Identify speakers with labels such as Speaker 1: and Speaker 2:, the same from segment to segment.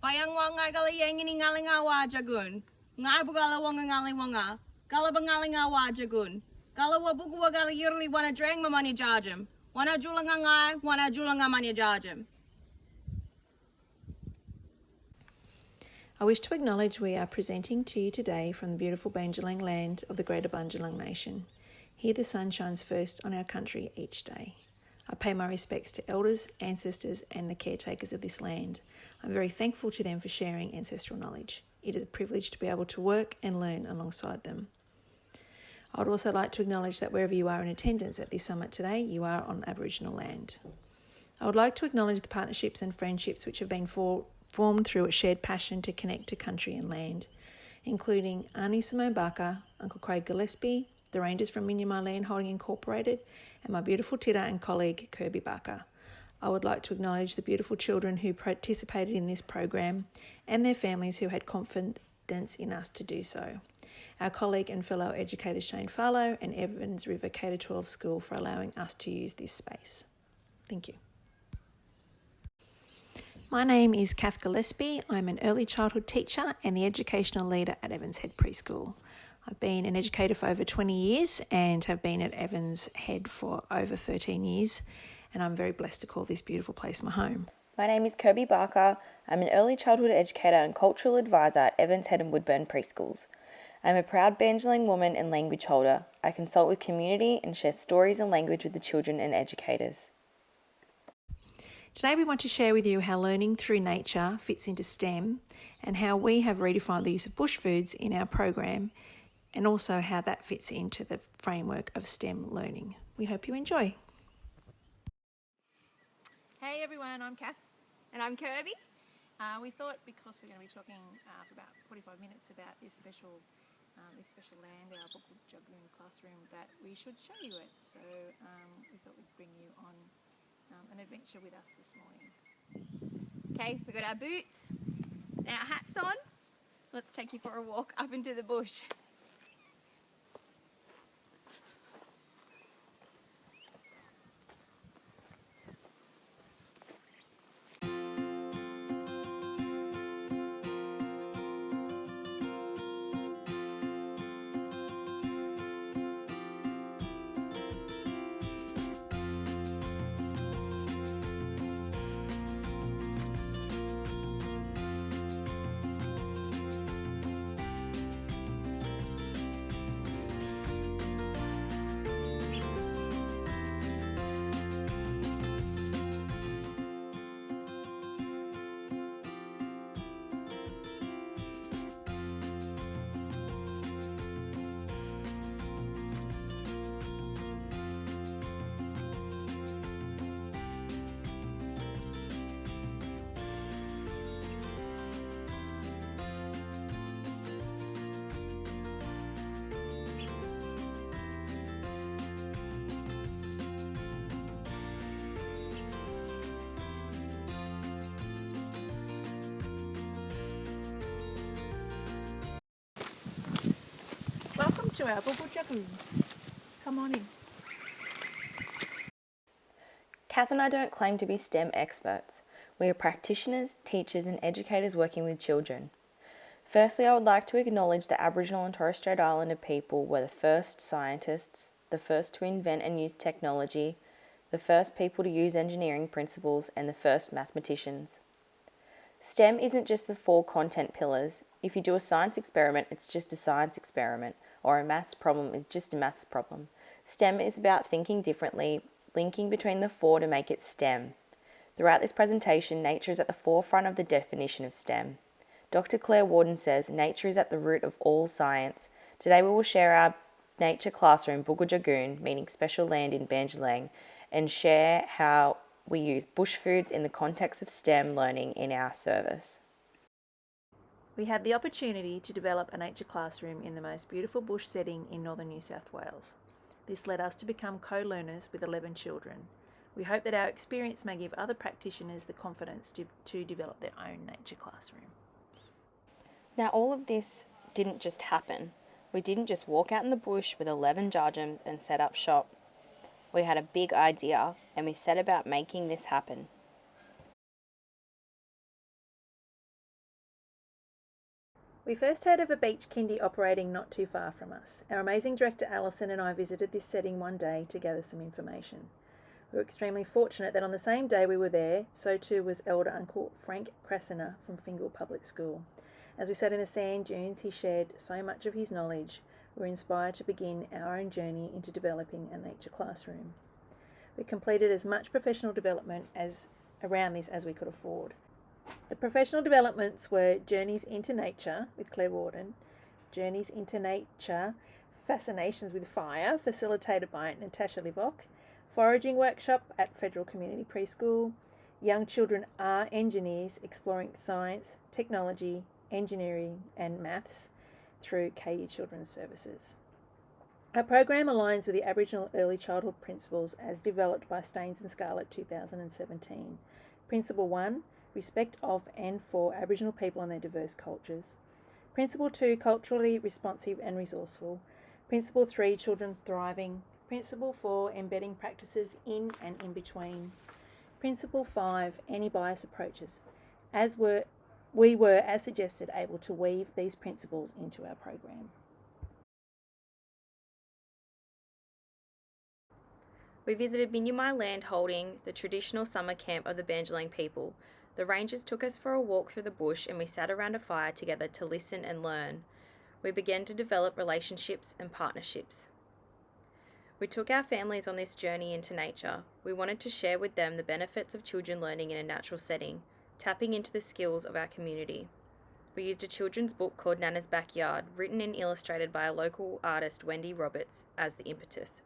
Speaker 1: Bayangwa nga gali yangini ngalinga wa jagun. Nga bugala wanga ngali wanga. Gala bangalinga wa jagun. Gala wabugu gali yurli wana drang mamani jajam. Wana julanga ngai, wana julanga mani jajam.
Speaker 2: I wish to acknowledge we are presenting to you today from the beautiful Bundjalung land of the Greater Bundjalung Nation. Here the sun shines first on our country each day. I pay my respects to elders, ancestors and the caretakers of this land. I'm very thankful to them for sharing ancestral knowledge. It is a privilege to be able to work and learn alongside them. I would also like to acknowledge that wherever you are in attendance at this summit today, you are on Aboriginal land. I would like to acknowledge the partnerships and friendships which have been formed through a shared passion to connect to country and land, including Arnie Simone Barker, Uncle Craig Gillespie, the Rangers from Minyamai Land Holding Incorporated, and my beautiful titter and colleague Kirby Barker. I would like to acknowledge the beautiful children who participated in this program and their families who had confidence in us to do so. Our colleague and fellow educator Shane Farlow and Evans River K-12 School for allowing us to use this space. Thank you. My name is Cath Gillespie. I'm an early childhood teacher and the educational leader at Evans Head Preschool. I've been an educator for over 20 years and have been at Evans Head for over 13 years, and I'm very blessed to call this beautiful place my home.
Speaker 3: My name is Kirby Barker. I'm an early childhood educator and cultural advisor at Evans Head and Woodburn Preschools. I'm a proud Bundjalung woman and language holder. I consult with community and share stories and language with the children and educators.
Speaker 2: Today we want to share with you how learning through nature fits into STEM and how we have redefined the use of bush foods in our program and also how that fits into the framework of STEM learning. We hope you enjoy. Hey everyone, I'm Cath.
Speaker 1: And I'm Kirby.
Speaker 2: We thought because we're going to be talking for about 45 minutes about this special land, our Bukul Jagoon classroom, that we should show you it. So we thought we'd bring you on an adventure with us this morning.
Speaker 1: Okay, we got our boots and our hats on. Let's take you for a walk up into the bush.
Speaker 2: Welcome to our Bukul Jagoon. Come on in.
Speaker 3: Cath and I don't claim to be STEM experts. We are practitioners, teachers and educators working with children. Firstly, I would like to acknowledge the Aboriginal and Torres Strait Islander people were the first scientists, the first to invent and use technology, the first people to use engineering principles and the first mathematicians. STEM isn't just the 4 content pillars. If you do a science experiment, it's just a science experiment, or a maths problem is just a maths problem. STEM is about thinking differently, linking between the 4 to make it STEM. Throughout this presentation, nature is at the forefront of the definition of STEM. Dr. Claire Warden says nature is at the root of all science. Today we will share our nature classroom, Bukul Jagoon, meaning special land in Bundjalung, and share how we use bush foods in the context of STEM learning in our service.
Speaker 2: We had the opportunity to develop a nature classroom in the most beautiful bush setting in northern New South Wales. This led us to become co-learners with 11 children. We hope that our experience may give other practitioners the confidence to develop their own nature classroom.
Speaker 3: Now all of this didn't just happen. We didn't just walk out in the bush with 11 jarjams and set up shop. We had a big idea and we set about making this happen.
Speaker 2: We first heard of a beach kindy operating not too far from us. Our amazing director Allyson and I visited this setting one day to gather some information. We were extremely fortunate that on the same day we were there, so too was Elder Uncle Frank Krasiner from Fingal Public School. As we sat in the sand dunes, he shared so much of his knowledge. We were inspired to begin our own journey into developing a nature classroom. We completed as much professional development around this as we could afford. The professional developments were Journeys into Nature with Claire Warden, Journeys into Nature, Fascinations with Fire, facilitated by Natasha Livok, Foraging Workshop at Federal Community Preschool, Young Children Are Engineers exploring science, technology, engineering and maths through KU Children's Services. Our program aligns with the Aboriginal Early Childhood Principles as developed by Staines and Scarlett 2017. Principle 1, Respect of and for Aboriginal people and their diverse cultures. Principle 2, Culturally responsive and resourceful. Principle 3, Children thriving. Principle 4, Embedding practices in and in between. Principle 5, Anti-bias approaches. We were, as suggested, able to weave these principles into our program.
Speaker 3: We visited Minyamai land holding the traditional summer camp of the Bandjalang people. The rangers took us for a walk through the bush and we sat around a fire together to listen and learn. We began to develop relationships and partnerships. We took our families on this journey into nature. We wanted to share with them the benefits of children learning in a natural setting, tapping into the skills of our community. We used a children's book called Nana's Backyard, written and illustrated by a local artist, Wendy Roberts, as the impetus.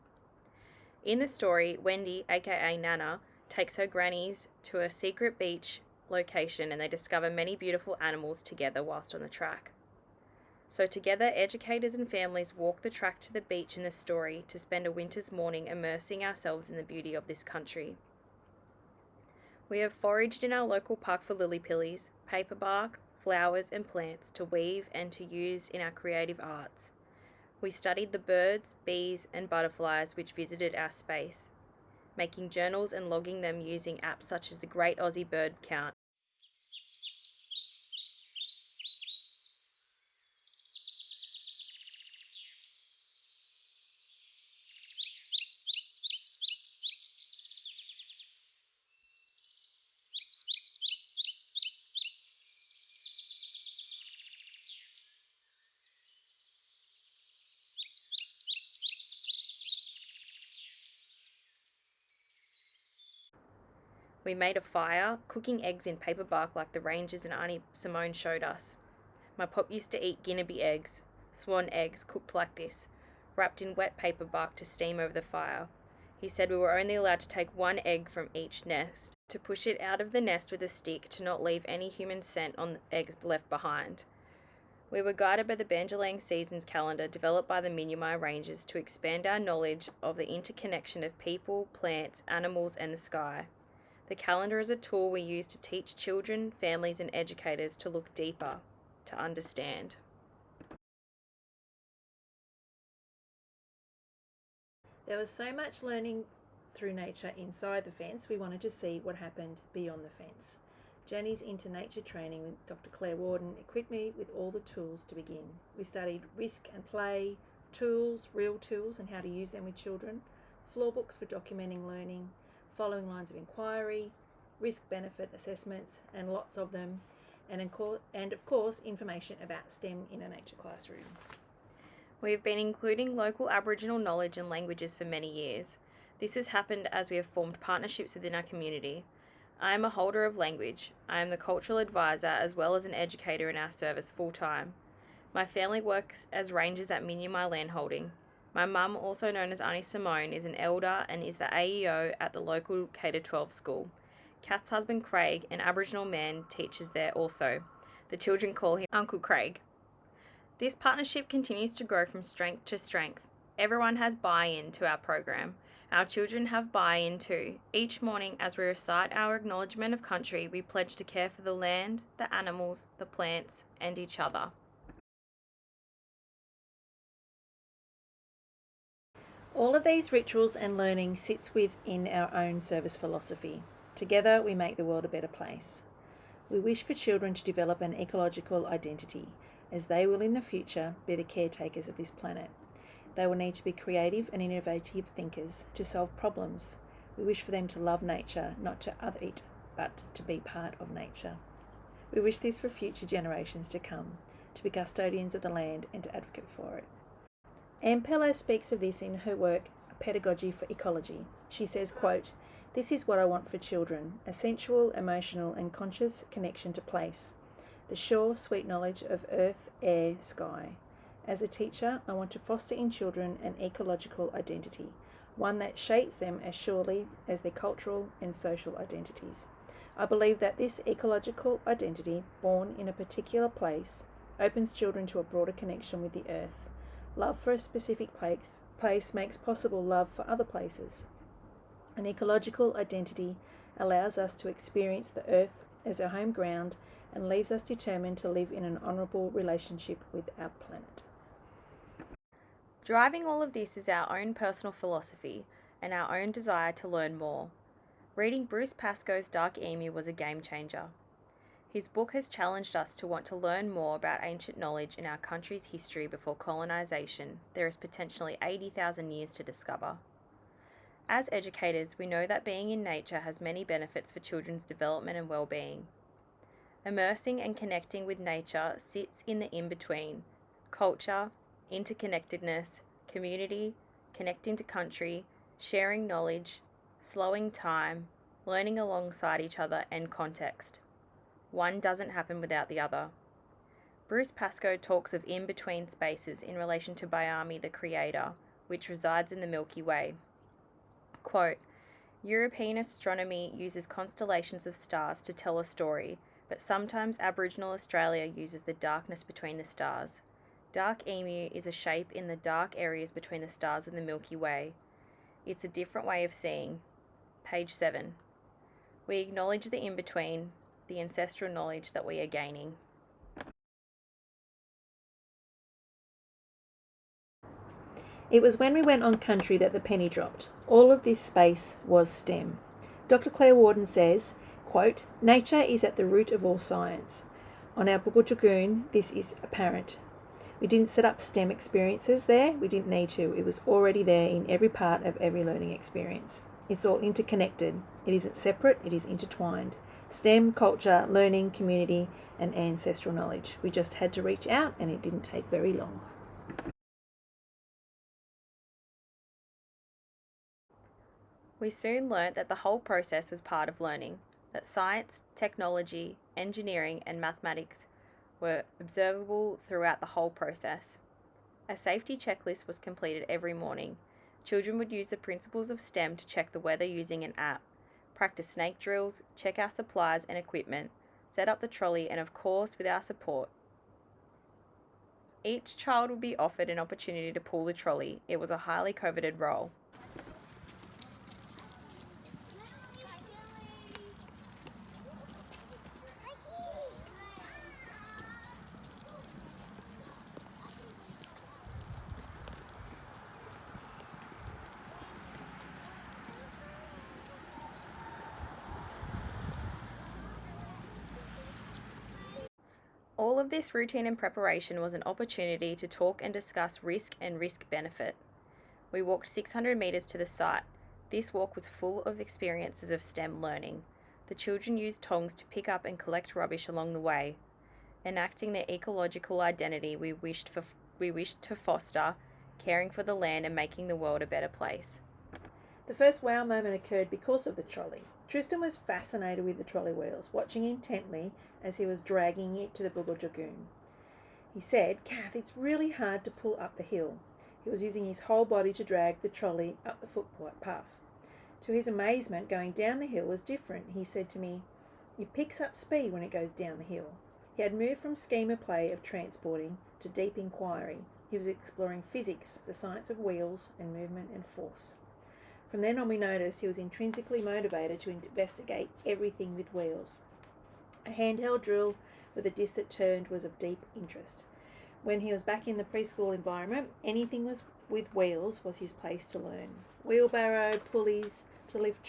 Speaker 3: In the story, Wendy, aka Nana, takes her grannies to a secret beach location and they discover many beautiful animals together whilst on the track. So together, educators and families walk the track to the beach in the story to spend a winter's morning immersing ourselves in the beauty of this country. We have foraged in our local park for lily pillies, paper bark, flowers and plants to weave and to use in our creative arts. We studied the birds, bees and butterflies which visited our space, making journals and logging them using apps such as the Great Aussie Bird Count. We made a fire, cooking eggs in paper bark like the rangers and Auntie Simone showed us. My pop used to eat guinea eggs, swan eggs cooked like this, wrapped in wet paper bark to steam over the fire. He said we were only allowed to take one egg from each nest, to push it out of the nest with a stick to not leave any human scent on the eggs left behind. We were guided by the Bandjalang Seasons calendar developed by the Minyamai Rangers to expand our knowledge of the interconnection of people, plants, animals and the sky. The calendar is a tool we use to teach children, families and educators to look deeper, to understand.
Speaker 2: There was so much learning through nature inside the fence, we wanted to see what happened beyond the fence. Journeys into Nature training with Dr. Claire Warden equipped me with all the tools to begin. We studied risk and play, tools, real tools and how to use them with children, floor books for documenting learning, following lines of inquiry, risk-benefit assessments, and lots of them, and of course, information about STEM in a nature classroom.
Speaker 3: We have been including local Aboriginal knowledge and languages for many years. This has happened as we have formed partnerships within our community. I am a holder of language. I am the cultural advisor as well as an educator in our service full-time. My family works as rangers at Minyamai Landholding. My mum, also known as Auntie Simone, is an elder and is the AEO at the local K-12 school. Cath's husband Craig, an Aboriginal man, teaches there also. The children call him Uncle Craig. This partnership continues to grow from strength to strength. Everyone has buy-in to our program. Our children have buy-in too. Each morning as we recite our acknowledgement of country, we pledge to care for the land, the animals, the plants and each other.
Speaker 2: All of these rituals and learning sits within our own service philosophy. Together we make the world a better place. We wish for children to develop an ecological identity, as they will in the future be the caretakers of this planet. They will need to be creative and innovative thinkers to solve problems. We wish for them to love nature, not to other it, but to be part of nature. We wish this for future generations to come, to be custodians of the land and to advocate for it. Anne Pellow speaks of this in her work, Pedagogy for Ecology. She says, quote, "This is what I want for children, a sensual, emotional and conscious connection to place, the sure, sweet knowledge of earth, air, sky. As a teacher, I want to foster in children an ecological identity, one that shapes them as surely as their cultural and social identities. I believe that this ecological identity, born in a particular place, opens children to a broader connection with the earth. Love for a specific place makes possible love for other places. An ecological identity allows us to experience the earth as our home ground and leaves us determined to live in an honourable relationship with our planet."
Speaker 3: Driving all of this is our own personal philosophy and our own desire to learn more. Reading Bruce Pascoe's Dark Emu was a game changer. His book has challenged us to want to learn more about ancient knowledge in our country's history before colonisation. There is potentially 80,000 years to discover. As educators, we know that being in nature has many benefits for children's development and well-being. Immersing and connecting with nature sits in the in-between: culture, interconnectedness, community, connecting to country, sharing knowledge, slowing time, learning alongside each other, and context. One doesn't happen without the other. Bruce Pascoe talks of in-between spaces in relation to Bayami the Creator, which resides in the Milky Way. Quote, "European astronomy uses constellations of stars to tell a story, but sometimes Aboriginal Australia uses the darkness between the stars. Dark Emu is a shape in the dark areas between the stars and the Milky Way. It's a different way of seeing." Page 7. We acknowledge the in-between, the ancestral knowledge that we are gaining.
Speaker 2: It was when we went on country that the penny dropped. All of this space was STEM. Dr. Claire Warden says, quote, "Nature is at the root of all science. On our Bugul Jagoon, this is apparent. We didn't set up STEM experiences there. We didn't need to. It was already there in every part of every learning experience. It's all interconnected. It isn't separate, it is intertwined. STEM, culture, learning, community, and ancestral knowledge. We just had to reach out, and it didn't take very long."
Speaker 3: We soon learnt that the whole process was part of learning, that science, technology, engineering, and mathematics were observable throughout the whole process. A safety checklist was completed every morning. Children would use the principles of STEM to check the weather using an app, practice snake drills, check our supplies and equipment, set up the trolley, and of course, with our support. Each child would be offered an opportunity to pull the trolley. It was a highly coveted role. All of this routine and preparation was an opportunity to talk and discuss risk and risk-benefit. We walked 600 metres to the site. This walk was full of experiences of STEM learning. The children used tongs to pick up and collect rubbish along the way, enacting the ecological identity we wished to foster, caring for the land and making the world a better place.
Speaker 2: The first wow moment occurred because of the trolley. Tristan was fascinated with the trolley wheels, watching intently as he was dragging it to the Bugul Jagoon. He said, "Cath, it's really hard to pull up the hill." He was using his whole body to drag the trolley up the footpath. To his amazement, going down the hill was different. He said to me, "It picks up speed when it goes down the hill." He had moved from schema play of transporting to deep inquiry. He was exploring physics, the science of wheels and movement and force. From then on, we noticed he was intrinsically motivated to investigate everything with wheels. A handheld drill with a disc that turned was of deep interest. When he was back in the preschool environment, anything with wheels was his place to learn. Wheelbarrow, pulleys, to lift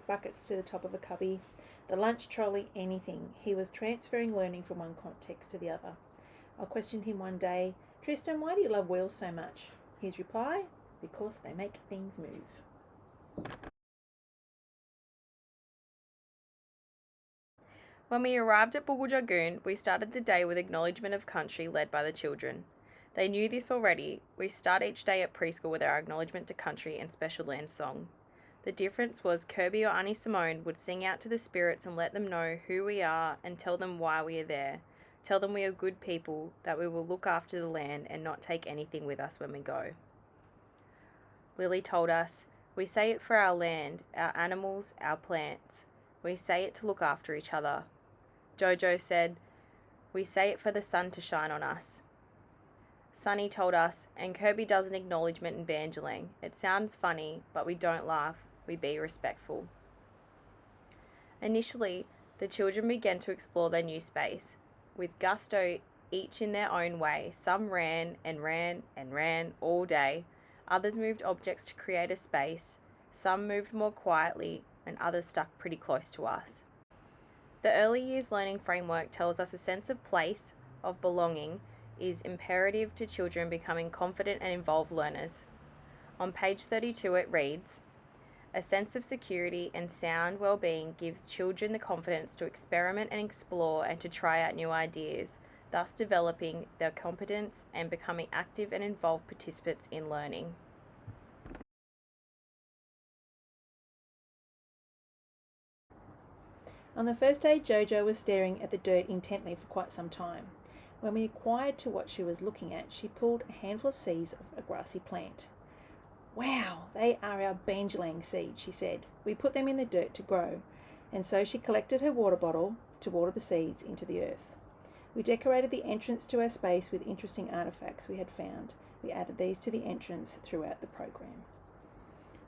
Speaker 2: buckets to the top of a cubby, the lunch trolley, anything. He was transferring learning from one context to the other. I questioned him one day, "Tristan, why do you love wheels so much?" His reply, "Because they make things move."
Speaker 3: When we arrived at Bulguljagoon, we started the day with acknowledgement of country led by the children. They knew this already. We start each day at preschool with our acknowledgement to country and special land song. The difference was Kirby or Auntie Simone would sing out to the spirits and let them know who we are and tell them why we are there. Tell them we are good people, that we will look after the land and not take anything with us when we go. Lily told us, "We say it for our land, our animals, our plants. We say it to look after each other." Jojo said, "We say it for the sun to shine on us." Sunny told us, "And Kirby does an acknowledgement in Banjalang. It sounds funny, but we don't laugh, we be respectful." Initially, the children began to explore their new space. With gusto, each in their own way. Some ran and ran and ran all day. Others moved objects to create a space. Some moved more quietly, and others stuck pretty close to us. The early years learning framework tells us a sense of place, of belonging, is imperative to children becoming confident and involved learners. On page 32 it reads, "A sense of security and sound well-being gives children the confidence to experiment and explore and to try out new ideas, thus developing their competence and becoming active and involved participants in learning."
Speaker 2: On the first day, Jojo was staring at the dirt intently for quite some time. When we inquired to what she was looking at, she pulled a handful of seeds of a grassy plant. "Wow, they are our Banjalang seeds," she said. "We put them in the dirt to grow." And so she collected her water bottle to water the seeds into the earth. We decorated the entrance to our space with interesting artefacts we had found. We added these to the entrance throughout the program.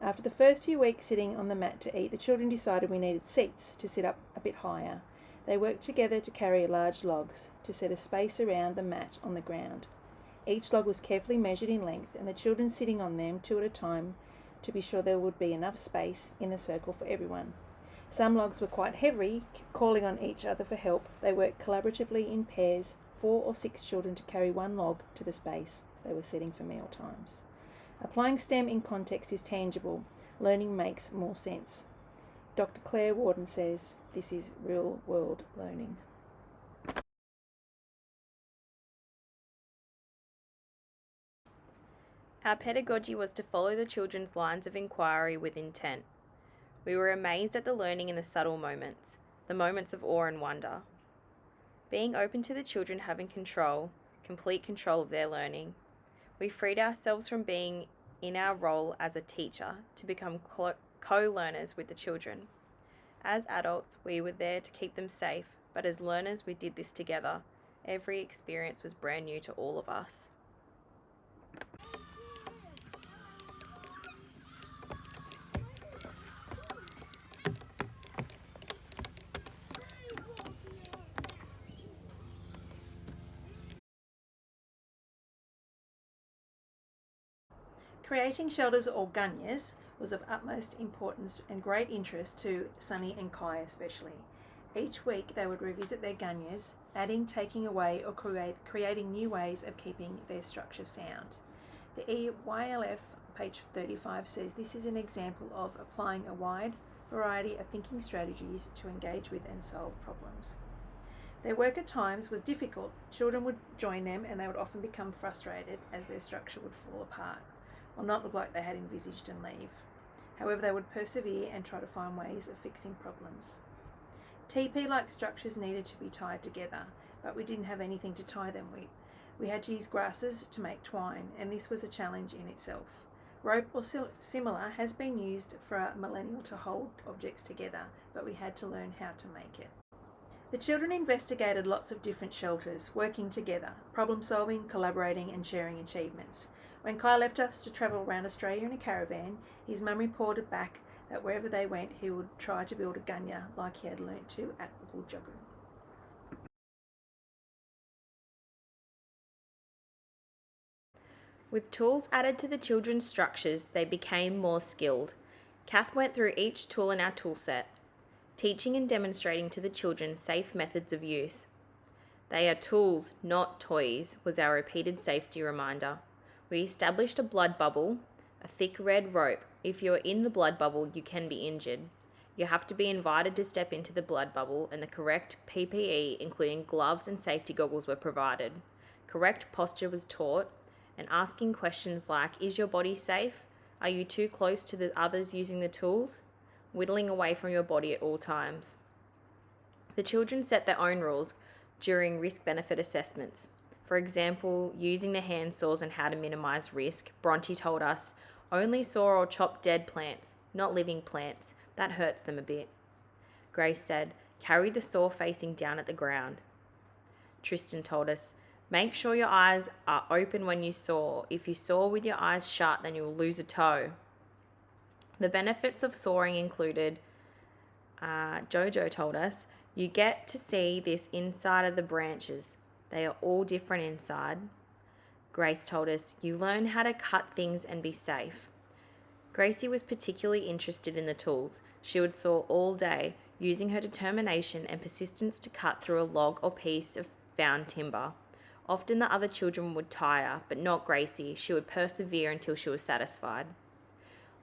Speaker 2: After the first few weeks sitting on the mat to eat, the children decided we needed seats to sit up a bit higher. They worked together to carry large logs to set a space around the mat on the ground. Each log was carefully measured in length, and the children sitting on them 2 at a time to be sure there would be enough space in the circle for everyone. Some logs were quite heavy, calling on each other for help. They worked collaboratively in pairs, 4 or 6 children to carry one log to the space they were setting for meal times. Applying STEM in context is tangible. Learning makes more sense. Dr. Claire Warden says this is real-world learning.
Speaker 3: Our pedagogy was to follow the children's lines of inquiry with intent. We were amazed at the learning in the subtle moments, the moments of awe and wonder. Being open to the children having control, complete control of their learning, we freed ourselves from being in our role as a teacher to become co-learners with the children. As adults, we were there to keep them safe, but as learners, we did this together. Every experience was brand new to all of us.
Speaker 2: Creating shelters or gunyas was of utmost importance and great interest to Sunny and Kai especially. Each week they would revisit their gunyas, adding, taking away or creating new ways of keeping their structure sound. The EYLF, page 35, says this is an example of applying a wide variety of thinking strategies to engage with and solve problems. Their work at times was difficult. Children would join them and they would often become frustrated as their structure would fall apart, or not look like they had envisaged and leave. However, they would persevere and try to find ways of fixing problems. TP-like structures needed to be tied together, but we didn't have anything to tie them with. We had to use grasses to make twine, and this was a challenge in itself. Rope or similar has been used for a millennial to hold objects together, but we had to learn how to make it. The children investigated lots of different shelters, working together, problem solving, collaborating and sharing achievements. When Kai left us to travel around Australia in a caravan, his mum reported back that wherever they went he would try to build a gunya like he had learnt to at Bulguljagoon.
Speaker 3: With tools added to the children's structures, they became more skilled. Cath went through each tool in our toolset, teaching and demonstrating to the children safe methods of use. They are tools, not toys, was our repeated safety reminder. We established a blood bubble, a thick red rope. If you are in the blood bubble, you can be injured. You have to be invited to step into the blood bubble, and the correct PPE, including gloves and safety goggles, were provided. Correct posture was taught, and asking questions like, is your body safe? Are you too close to the others using the tools? Whittling away from your body at all times. The children set their own rules during risk-benefit assessments. For example, using the hand saws and how to minimise risk, Bronte told us, only saw or chop dead plants, not living plants. That hurts them a bit. Grace said, carry the saw facing down at the ground. Tristan told us, make sure your eyes are open when you saw. If you saw with your eyes shut, then you will lose a toe. The benefits of sawing included, Jojo told us, you get to see this inside of the branches. They are all different inside. Grace told us, you learn how to cut things and be safe. Gracie was particularly interested in the tools. She would saw all day, using her determination and persistence to cut through a log or piece of found timber. Often the other children would tire, but not Gracie. She would persevere until she was satisfied.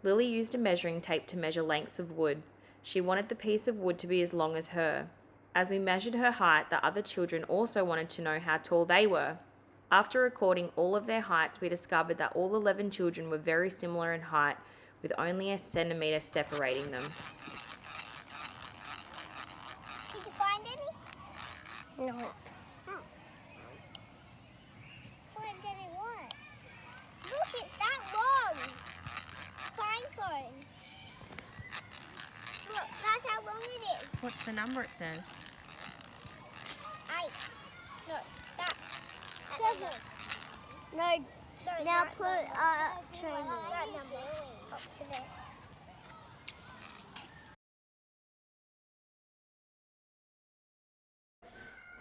Speaker 3: Lily used a measuring tape to measure lengths of wood. She wanted the piece of wood to be as long as her. As we measured her height, the other children also wanted to know how tall they were. After recording all of their heights, we discovered that all 11 children were very similar in height, with only a centimetre separating them.
Speaker 4: Did you find any? No. Find any what? Look, it's that long. Pine cone. Look, that's how long it is.
Speaker 3: What's the number it says?
Speaker 4: 8. No, that. 7. No, now put train that number up to there.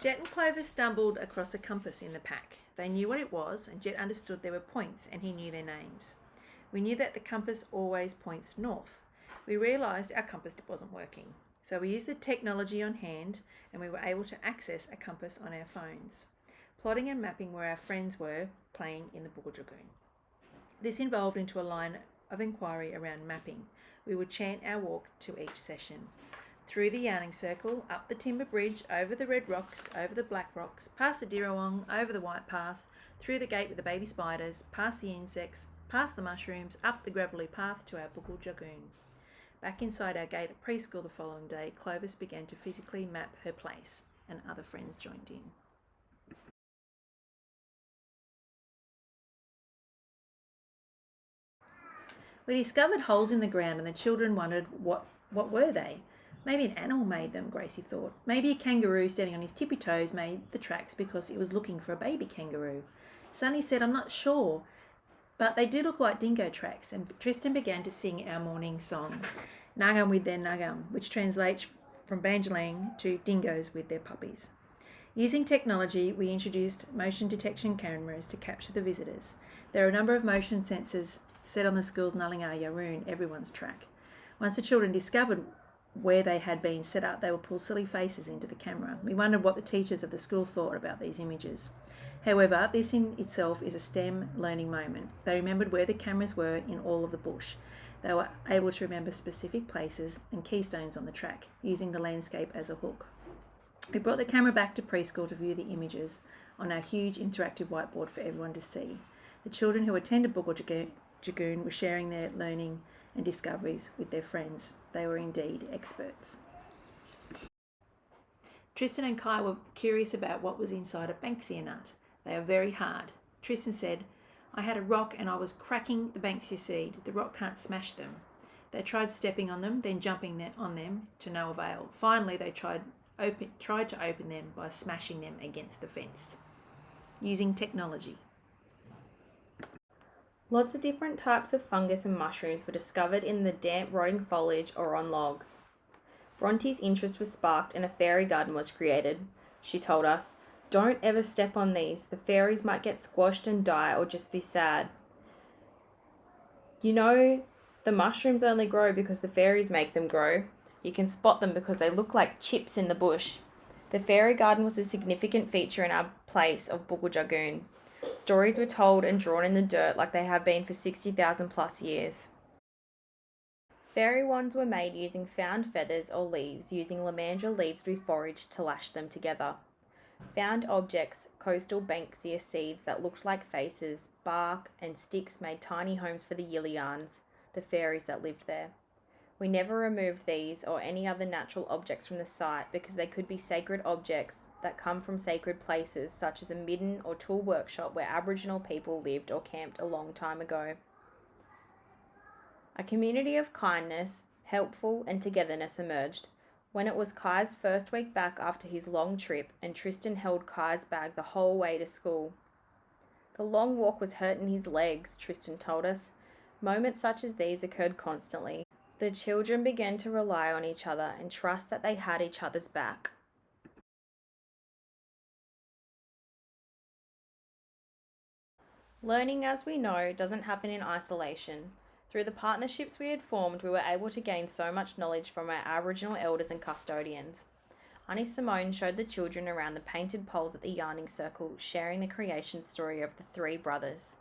Speaker 2: Jet and Clover stumbled across a compass in the pack. They knew what it was, and Jet understood there were points, and he knew their names. We knew that the compass always points north. We realised our compass wasn't working, so we used the technology on hand, and we were able to access a compass on our phones, plotting and mapping where our friends were playing in the Boogle Dragoon. This evolved into a line of inquiry around mapping. We would chant our walk to each session. Through the yarning circle, up the timber bridge, over the red rocks, over the black rocks, past the Dirrawong, over the white path, through the gate with the baby spiders, past the insects, past the mushrooms, up the gravelly path to our Boogle Dragoon. Back inside our gate at preschool the following day, Clovis began to physically map her place, and other friends joined in. We discovered holes in the ground, and the children wondered what were they? Maybe an animal made them, Gracie thought. Maybe a kangaroo standing on his tippy toes made the tracks because it was looking for a baby kangaroo. Sunny said, I'm not sure, but they do look like dingo tracks, and Tristan began to sing our morning song, Nagam with their nagam, which translates from Banjalang to dingoes with their puppies. Using technology, we introduced motion detection cameras to capture the visitors. There are a number of motion sensors set on the school's Nullingar Yaroon, everyone's track. Once the children discovered where they had been set up, they would pull silly faces into the camera. We wondered what the teachers of the school thought about these images. However, this in itself is a STEM learning moment. They remembered where the cameras were in all of the bush. They were able to remember specific places and keystones on the track, using the landscape as a hook. We brought the camera back to preschool to view the images on our huge interactive whiteboard for everyone to see. The children who attended Boogle Dragoon were sharing their learning and discoveries with their friends. They were indeed experts. Tristan and Kai were curious about what was inside a banksia nut. They are very hard. Tristan said, I had a rock and I was cracking the banksia seed. The rock can't smash them. They tried stepping on them, then jumping on them to no avail. Finally, they tried to open them by smashing them against the fence, using technology.
Speaker 3: Lots of different types of fungus and mushrooms were discovered in the damp, rotting foliage or on logs. Bronte's interest was sparked and a fairy garden was created. She told us, don't ever step on these. The fairies might get squashed and die or just be sad. You know, the mushrooms only grow because the fairies make them grow. You can spot them because they look like chips in the bush. The fairy garden was a significant feature in our place of Bukuljagoon. Stories were told and drawn in the dirt like they have been for 60,000 plus years. Fairy wands were made using found feathers or leaves, using lamandra leaves we foraged to lash them together. Found objects, coastal banksia seeds that looked like faces, bark and sticks made tiny homes for the Yilians, the fairies that lived there. We never removed these or any other natural objects from the site because they could be sacred objects that come from sacred places such as a midden or tool workshop where Aboriginal people lived or camped a long time ago. A community of kindness, helpful and togetherness emerged when it was Kai's first week back after his long trip and Tristan held Kai's bag the whole way to school. The long walk was hurting his legs, Tristan told us. Moments such as these occurred constantly. The children began to rely on each other and trust that they had each other's back. Learning, as we know, doesn't happen in isolation. Through the partnerships we had formed, we were able to gain so much knowledge from our Aboriginal elders and custodians. Auntie Simone showed the children around the painted poles at the yarning circle, sharing the creation story of the three brothers.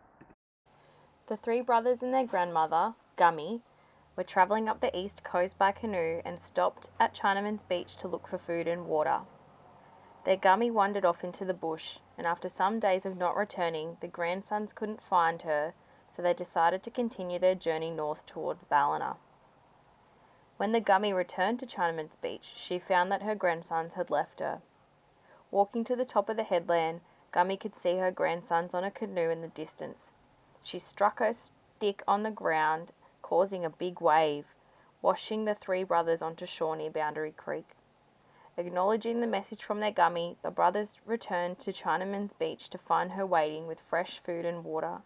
Speaker 3: The three brothers and their grandmother, Gummy, were travelling up the east coast by canoe and stopped at Chinaman's Beach to look for food and water. Their Gummy wandered off into the bush, and after some days of not returning, the grandsons couldn't find her, so they decided to continue their journey north towards Ballina. When the Gummy returned to Chinaman's Beach, she found that her grandsons had left her. Walking to the top of the headland, Gummy could see her grandsons on a canoe in the distance. She struck her stick on the ground, causing a big wave, washing the three brothers onto shore near Boundary Creek. Acknowledging the message from their Gummy, the brothers returned to Chinaman's Beach to find her waiting with fresh food and water.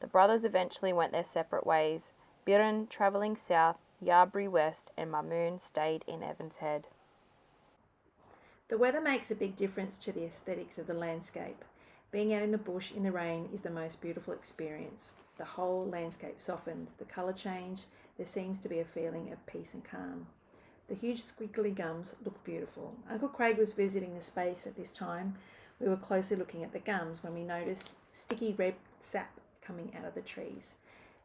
Speaker 3: The brothers eventually went their separate ways, Biren travelling south, Yabri west, and Mamoon stayed in Evans Head.
Speaker 2: The weather makes a big difference to the aesthetics of the landscape. Being out in the bush in the rain is the most beautiful experience. The whole landscape softens, the colour change, there seems to be a feeling of peace and calm. The huge squiggly gums look beautiful. Uncle Craig was visiting the space at this time. We were closely looking at the gums when we noticed sticky red sap coming out of the trees.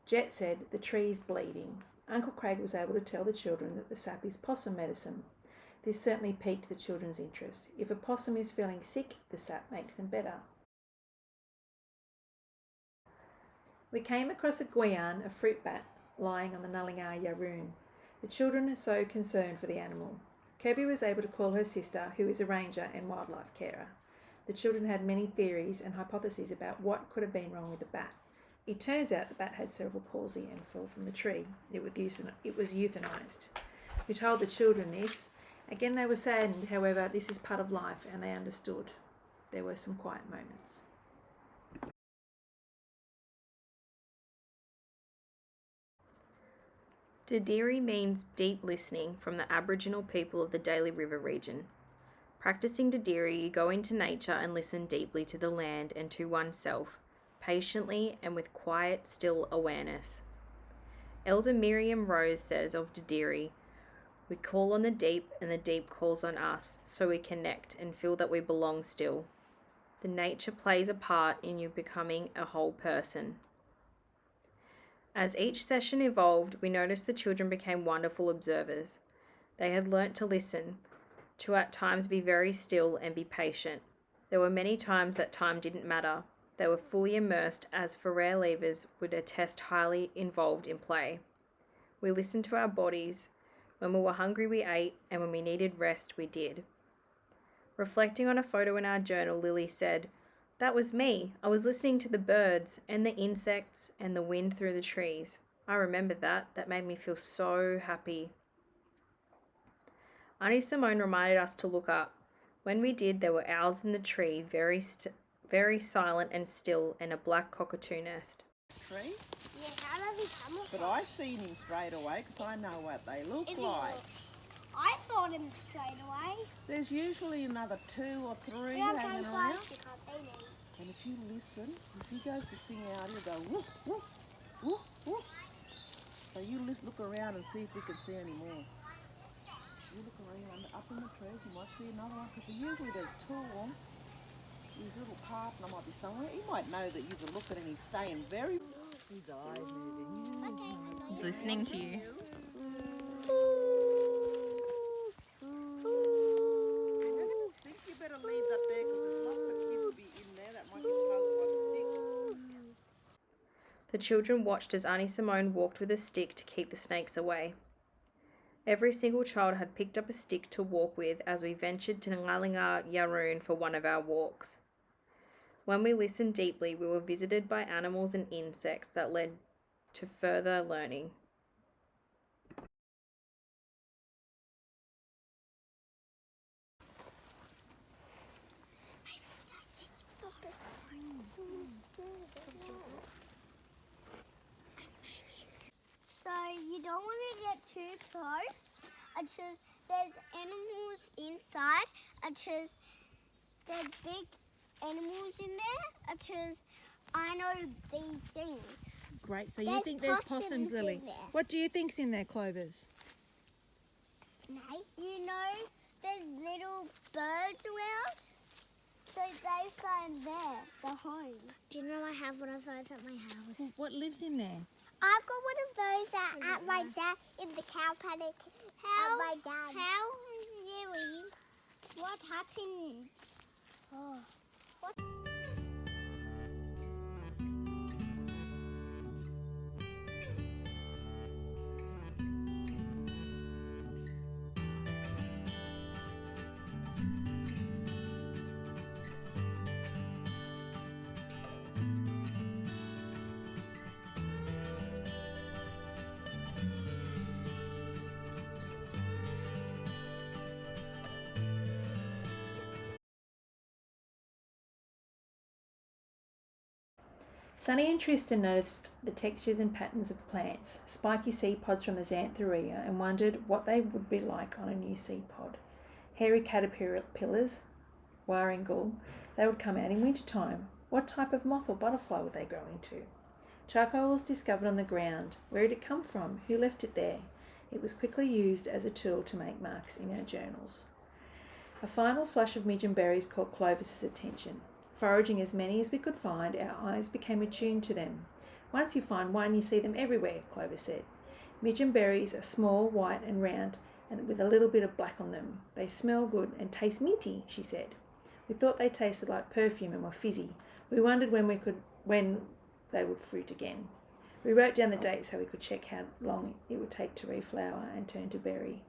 Speaker 2: Jet said, "The tree's bleeding." Uncle Craig was able to tell the children that the sap is possum medicine. This certainly piqued the children's interest. If a possum is feeling sick, the sap makes them better. We came across a guyan, a fruit bat, lying on the Nullingar Yaroon. The children are so concerned for the animal. Kirby was able to call her sister, who is a ranger and wildlife carer. The children had many theories and hypotheses about what could have been wrong with the bat. It turns out the bat had cerebral palsy and fell from the tree. It was euthanized. We told the children this. Again, they were saddened. However, this is part of life and they understood. There were some quiet moments.
Speaker 3: Didiri means deep listening from the Aboriginal people of the Daly River region. Practicing Didiri, you go into nature and listen deeply to the land and to oneself, patiently and with quiet, still awareness. Elder Miriam Rose says of Didiri, "We call on the deep and the deep calls on us, so we connect and feel that we belong still. The nature plays a part in you becoming a whole person." As each session evolved, we noticed the children became wonderful observers. They had learnt to listen, to at times be very still and be patient. There were many times that time didn't matter. They were fully immersed, as for rare leavers would attest, highly involved in play. We listened to our bodies. When we were hungry, we ate, and when we needed rest, we did. Reflecting on a photo in our journal, Lily said, "That was me. I was listening to the birds and the insects and the wind through the trees. I remember that. That made me feel so happy." Auntie Simone reminded us to look up. When we did, there were owls in the tree, very silent and still, and a black cockatoo nest.
Speaker 5: Tree,
Speaker 4: Yeah, how does he come
Speaker 5: but I seen him straight away because I know what they look like.
Speaker 4: I saw him straight away.
Speaker 5: There's usually another 2 or 3
Speaker 4: I'm
Speaker 5: hanging
Speaker 4: so
Speaker 5: around.
Speaker 4: close, you can't see me.
Speaker 5: And if you listen, if he goes to sing out, he'll go woof, woof, woof, woof. So you look around and see if we can see any more. You look around up in the trees, you might see another one, because usually there's two of them. His little partner might be somewhere. He might know that you're looking and he's staying very... His eyes moving.
Speaker 3: He's listening to you.
Speaker 5: I think you better leave that there because there's lots of kids be in there that might be puzzled by the stick.
Speaker 3: The children watched as Auntie Simone walked with a stick to keep the snakes away. Every single child had picked up a stick to walk with as we ventured to Ngalinga Yaroon for one of our walks. When we listened deeply, we were visited by animals and insects that led to further learning.
Speaker 4: So you don't want to get too close until there's animals inside, until there's big animals in there, until I know these things.
Speaker 2: Great. So you think there's possums, Lily?
Speaker 4: in there.
Speaker 2: What do you think's in there, Clovers?
Speaker 4: You know there's little birds around, so they find there, the home. Do you know I have one of those at my house?
Speaker 2: What lives in there?
Speaker 4: I've got one of those at my dad in the cow paddock. At my dad. How, Yui? What happened? Oh. What?
Speaker 2: Sunny and Tristan noticed the textures and patterns of plants, spiky seed pods from the Xantheria, and wondered what they would be like on a new seed pod. Hairy caterpillars, warringal, they would come out in winter time. What type of moth or butterfly would they grow into? Charcoal was discovered on the ground. Where did it come from? Who left it there? It was quickly used as a tool to make marks in our journals. A final flush of midgeon berries caught Clovis's attention. Foraging as many as we could find, our eyes became attuned to them. Once you find one, you see them everywhere, Clovis said. Midgeon berries are small, white and round, and with a little bit of black on them. They smell good and taste minty, she said. We thought they tasted like perfume and were fizzy. We wondered when they would fruit again. We wrote down the date so we could check how long it would take to reflower and turn to berry.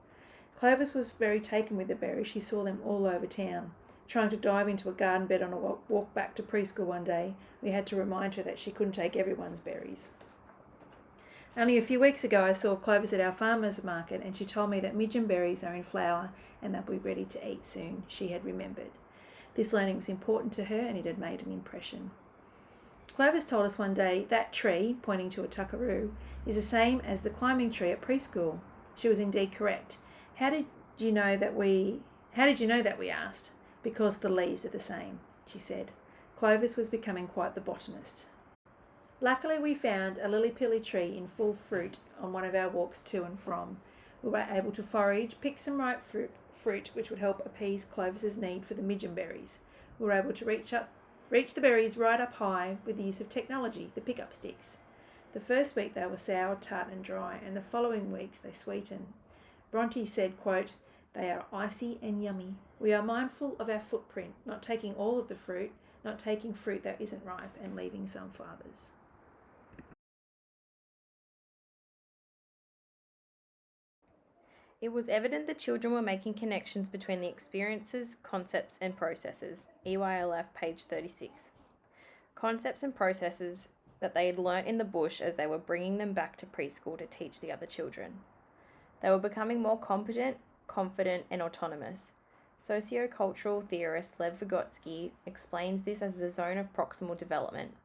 Speaker 2: Clovis was very taken with the berries. She saw them all over town. Trying to dive into a garden bed on a walk back to preschool one day, we had to remind her that she couldn't take everyone's berries. Only a few weeks ago I saw Clovis at our farmer's market and she told me that midgeon berries are in flower and they'll be ready to eat soon, she had remembered. This learning was important to her and it had made an impression. Clovis told us one day that tree, pointing to a tuckaroo, is the same as the climbing tree at preschool. She was indeed correct. How did you know that, we asked? Because the leaves are the same, she said. Clovis was becoming quite the botanist. Luckily we found a lily-pilly tree in full fruit on one of our walks to and from. We were able to forage, pick some ripe fruit which would help appease Clovis's need for the midgeon berries. We were able to reach the berries right up high with the use of technology, the pickup sticks. The first week they were sour, tart and dry, and the following weeks they sweetened. Bronte said, quote, "They are icy and yummy. We are mindful of our footprint, not taking all of the fruit, not taking fruit that isn't ripe and leaving some for others."
Speaker 3: It was evident the children were making connections between the experiences, concepts and processes. EYLF, page 36. Concepts and processes that they had learnt in the bush as they were bringing them back to preschool to teach the other children. They were becoming more competent, confident and autonomous. Sociocultural theorist Lev Vygotsky explains this as the zone of proximal development,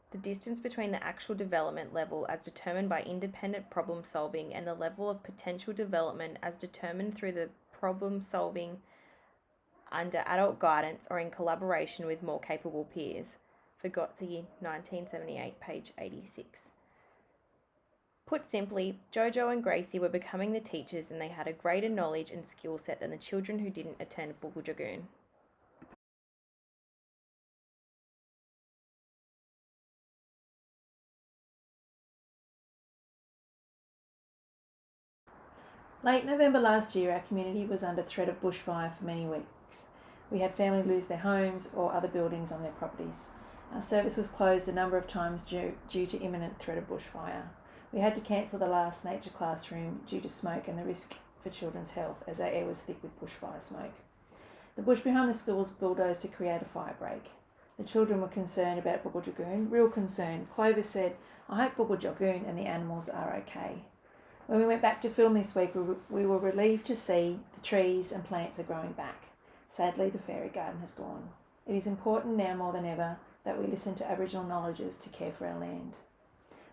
Speaker 3: the distance between the actual development level as determined by independent problem solving and the level of potential development as determined through the problem solving under adult guidance or in collaboration with more capable peers. Vygotsky, 1978, page 86. Put simply, Jojo and Gracie were becoming the teachers and they had a greater knowledge and skill set than the children who didn't attend Bukuljagoon.
Speaker 2: Late November last year, our community was under threat of bushfire for many weeks. We had family lose their homes or other buildings on their properties. Our service was closed a number of times due to imminent threat of bushfire. We had to cancel the last nature classroom due to smoke and the risk for children's health, as our air was thick with bushfire smoke. The bush behind the school was bulldozed to create a fire break. The children were concerned about Bukuljagoon, real concern. Clover said, "I hope Bukuljagoon and the animals are okay." When we went back to film this week, we were relieved to see the trees and plants are growing back. Sadly, the fairy garden has gone. It is important now more than ever that we listen to Aboriginal knowledges to care for our land.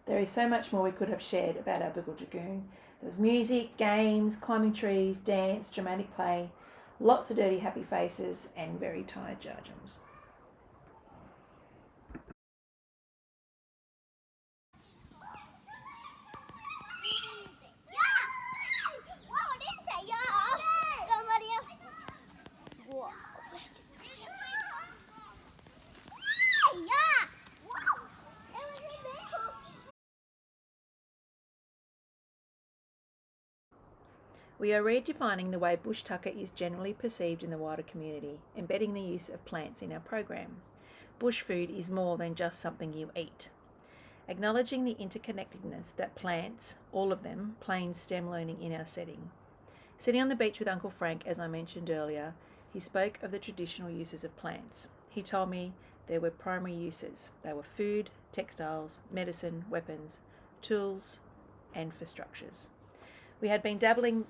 Speaker 2: There is so much more we could have shared about our Bukuljagoon. There was music, games, climbing trees, dance, dramatic play, lots of dirty happy faces and very tired jarjums. We are redefining the way bush tucker is generally perceived in the wider community, embedding the use of plants in our program. Bush food is more than just something you eat. Acknowledging the interconnectedness that plants, all of them, play in STEM learning in our setting. Sitting on the beach with Uncle Frank, as I mentioned earlier, he spoke of the traditional uses of plants. He told me there were primary uses. They were food, textiles, medicine, weapons, tools, and for structures. We had been dabbling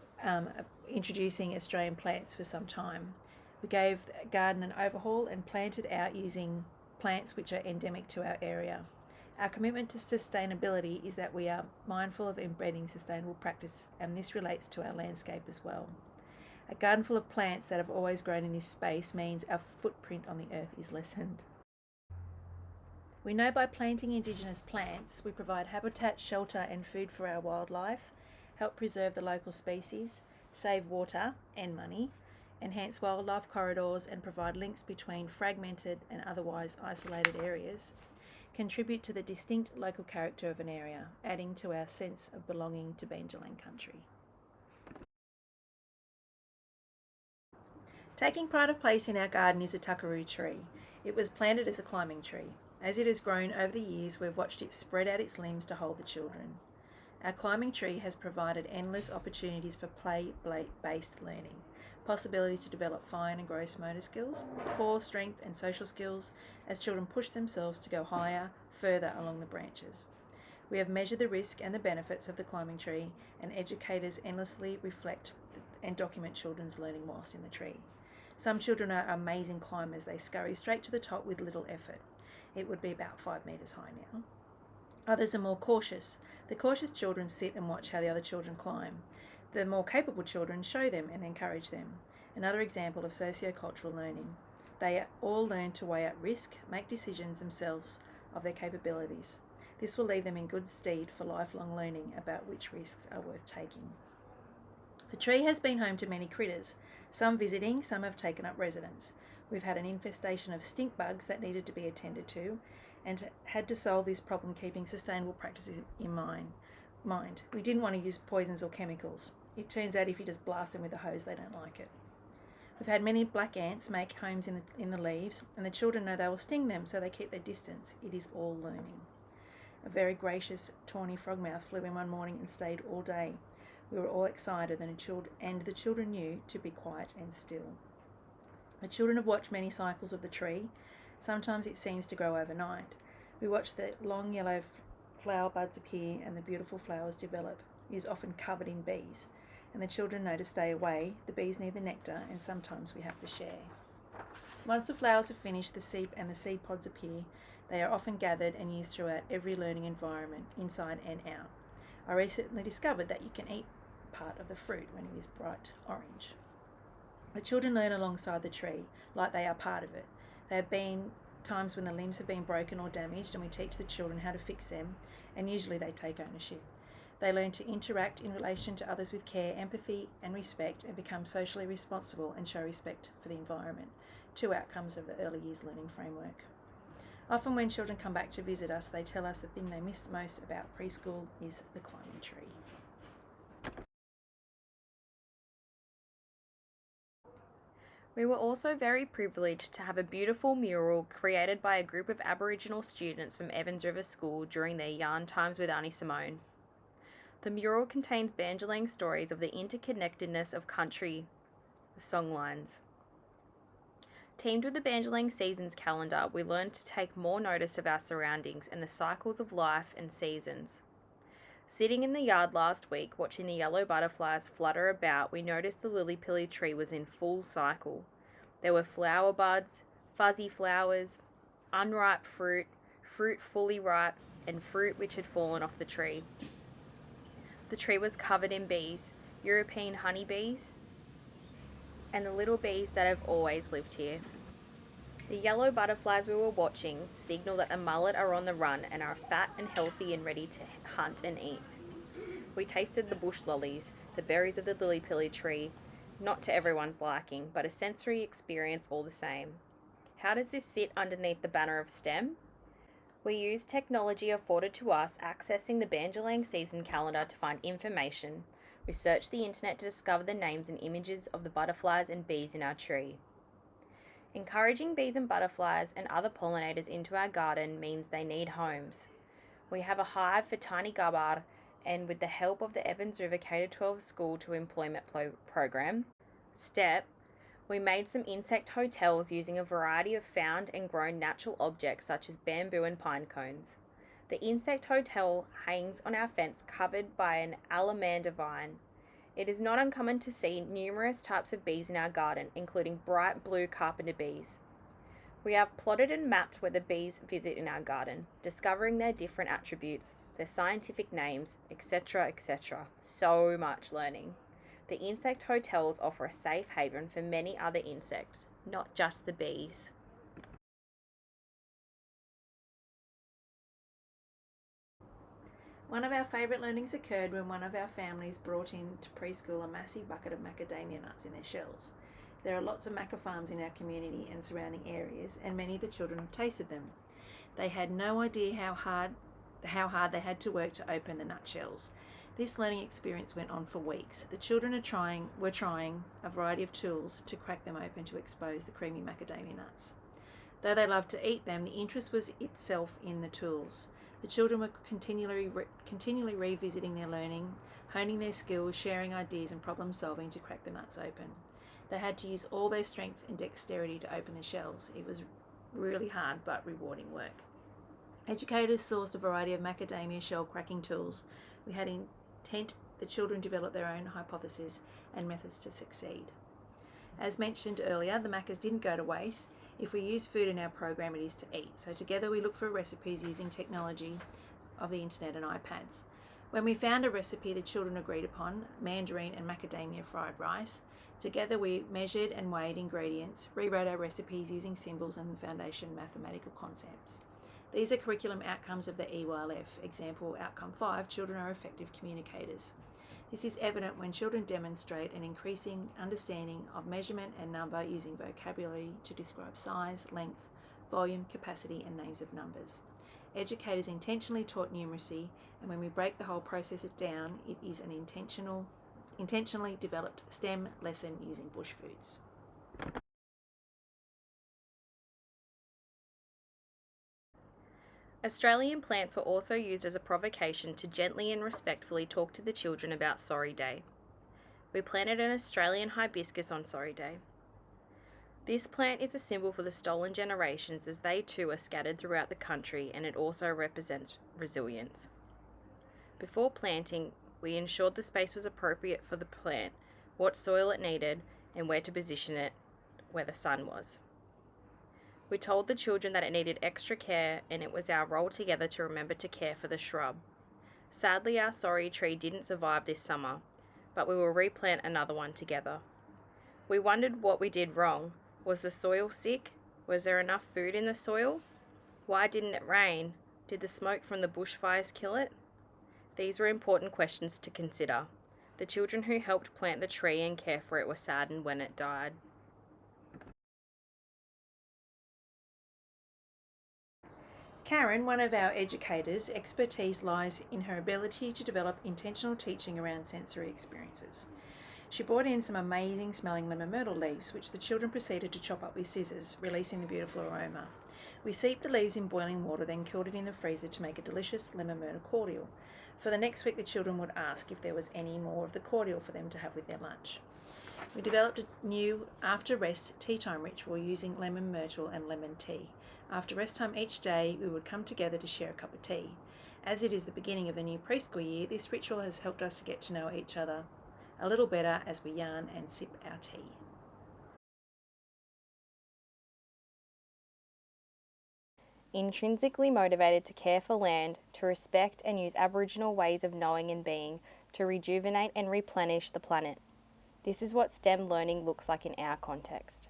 Speaker 2: introducing Australian plants for some time. We gave the garden an overhaul and planted out using plants which are endemic to our area. Our commitment to sustainability is that we are mindful of embedding sustainable practice, and this relates to our landscape as well. A garden full of plants that have always grown in this space means our footprint on the earth is lessened. We know by planting Indigenous plants, we provide habitat, shelter and food for our wildlife, help preserve the local species, save water and money, enhance wildlife corridors and provide links between fragmented and otherwise isolated areas, contribute to the distinct local character of an area, adding to our sense of belonging to Beendalang country. Taking pride of place in our garden is a tuckaroo tree. It was planted as a climbing tree. As it has grown over the years, we've watched it spread out its limbs to hold the children. Our climbing tree has provided endless opportunities for play-based learning, possibilities to develop fine and gross motor skills, core strength and social skills as children push themselves to go higher, further along the branches. We have measured the risk and the benefits of the climbing tree, and educators endlessly reflect and document children's learning whilst in the tree. Some children are amazing climbers. They scurry straight to the top with little effort. It would be about 5 metres high now. Others are more cautious. The cautious children sit and watch how the other children climb. The more capable children show them and encourage them. Another example of socio-cultural learning. They all learn to weigh up risk, make decisions themselves of their capabilities. This will leave them in good stead for lifelong learning about which risks are worth taking. The tree has been home to many critters, some visiting, some have taken up residence. We've had an infestation of stink bugs that needed to be attended to, and had to solve this problem keeping sustainable practices in mind. We didn't want to use poisons or chemicals. It turns out if you just blast them with a hose, they don't like it. We've had many black ants make homes in the leaves, and the children know they will sting them, so they keep their distance. It is all learning. A very gracious tawny frogmouth flew in one morning and stayed all day. We were all excited, and the children knew to be quiet and still. The children have watched many cycles of the tree. Sometimes it seems to grow overnight. We watch the long yellow flower buds appear and the beautiful flowers develop. It is often covered in bees, and the children know to stay away. The bees need the nectar, and sometimes we have to share. Once the flowers are finished, the seed pods appear. They are often gathered and used throughout every learning environment, inside and out. I recently discovered that you can eat part of the fruit when it is bright orange. The children learn alongside the tree, like they are part of it. There have been times when the limbs have been broken or damaged, and we teach the children how to fix them, and usually they take ownership. They learn to interact in relation to others with care, empathy and respect, and become socially responsible and show respect for the environment. 2 outcomes of the early years learning framework. Often when children come back to visit us, they tell us the thing they miss most about preschool is the climbing tree.
Speaker 3: We were also very privileged to have a beautiful mural created by a group of Aboriginal students from Evans River School during their yarn times with Auntie Simone. The mural contains Banjalang stories of the interconnectedness of country with songlines. Teamed with the Banjalang Seasons calendar, we learned to take more notice of our surroundings and the cycles of life and seasons. Sitting in the yard last week, watching the yellow butterflies flutter about, we noticed the lily-pilly tree was in full cycle. There were flower buds, fuzzy flowers, unripe fruit, fruit fully ripe, and fruit which had fallen off the tree. The tree was covered in bees, European honeybees, and the little bees that have always lived here. The yellow butterflies we were watching signal that the mullet are on the run and are fat and healthy and ready to hunt and eat. We tasted the bush lollies, the berries of the lily-pilly tree, not to everyone's liking, but a sensory experience all the same. How does this sit underneath the banner of STEM? We use technology afforded to us accessing the Banjalang season calendar to find information. We search the internet to discover the names and images of the butterflies and bees in our tree. Encouraging bees and butterflies and other pollinators into our garden means they need homes. We have a hive for tiny gabar, and with the help of the Evans River K-12 School to Employment Program, STEP, we made some insect hotels using a variety of found and grown natural objects such as bamboo and pine cones. The insect hotel hangs on our fence covered by an alamander vine. It is not uncommon to see numerous types of bees in our garden, including bright blue carpenter bees. We have plotted and mapped where the bees visit in our garden, discovering their different attributes, their scientific names, etc., etc. So much learning. The insect hotels offer a safe haven for many other insects, not just the bees.
Speaker 2: One of our favourite learnings occurred when one of our families brought in to preschool a massive bucket of macadamia nuts in their shells. There are lots of maca farms in our community and surrounding areas, and many of the children have tasted them. They had no idea how hard they had to work to open the nut shells. This learning experience went on for weeks. The children were trying a variety of tools to crack them open to expose the creamy macadamia nuts. Though they loved to eat them, the interest was itself in the tools. The children were continually revisiting their learning, honing their skills, sharing ideas and problem solving to crack the nuts open. They had to use all their strength and dexterity to open the shells. It was really hard but rewarding work. Educators sourced a variety of macadamia shell cracking tools. We had intent the children develop their own hypotheses and methods to succeed. As mentioned earlier, the macas didn't go to waste. If we use food in our program, it is to eat. So together we look for recipes using technology of the internet and iPads. When we found a recipe the children agreed upon, mandarin and macadamia fried rice, together we measured and weighed ingredients, rewrote our recipes using symbols and foundation mathematical concepts. These are curriculum outcomes of the EYLF. Example, outcome 5, children are effective communicators. This is evident when children demonstrate an increasing understanding of measurement and number using vocabulary to describe size, length, volume, capacity, and names of numbers. Educators intentionally taught numeracy, and when we break the whole process down, it is an intentionally developed STEM lesson using bush foods.
Speaker 3: Australian plants were also used as a provocation to gently and respectfully talk to the children about Sorry Day. We planted an Australian hibiscus on Sorry Day. This plant is a symbol for the stolen generations as they too are scattered throughout the country, and it also represents resilience. Before planting, we ensured the space was appropriate for the plant, what soil it needed, and where to position it where the sun was. We told the children that it needed extra care, and it was our role together to remember to care for the shrub. Sadly, our sorry tree didn't survive this summer, but we will replant another one together. We wondered what we did wrong. Was the soil sick? Was there enough food in the soil? Why didn't it rain? Did the smoke from the bushfires kill it? These were important questions to consider. The children who helped plant the tree and care for it were saddened when it died.
Speaker 2: Karen, one of our educators, expertise lies in her ability to develop intentional teaching around sensory experiences. She brought in some amazing smelling lemon myrtle leaves, which the children proceeded to chop up with scissors, releasing the beautiful aroma. We steeped the leaves in boiling water, then cooled it in the freezer to make a delicious lemon myrtle cordial. For the next week, the children would ask if there was any more of the cordial for them to have with their lunch. We developed a new after-rest tea time ritual using lemon myrtle and lemon tea. After rest time each day, we would come together to share a cup of tea. As it is the beginning of the new preschool year, this ritual has helped us to get to know each other a little better as we yarn and sip our tea.
Speaker 3: Intrinsically motivated to care for land, to respect and use Aboriginal ways of knowing and being, to rejuvenate and replenish the planet. This is what STEM learning looks like in our context.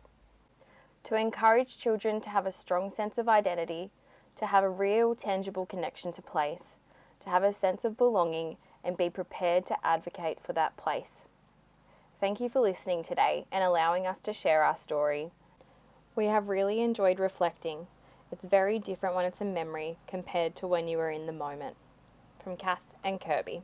Speaker 3: To encourage children to have a strong sense of identity, to have a real, tangible connection to place, to have a sense of belonging and be prepared to advocate for that place. Thank you for listening today and allowing us to share our story. We have really enjoyed reflecting. It's very different when it's a memory compared to when you were in the moment. From Cath and Kirby.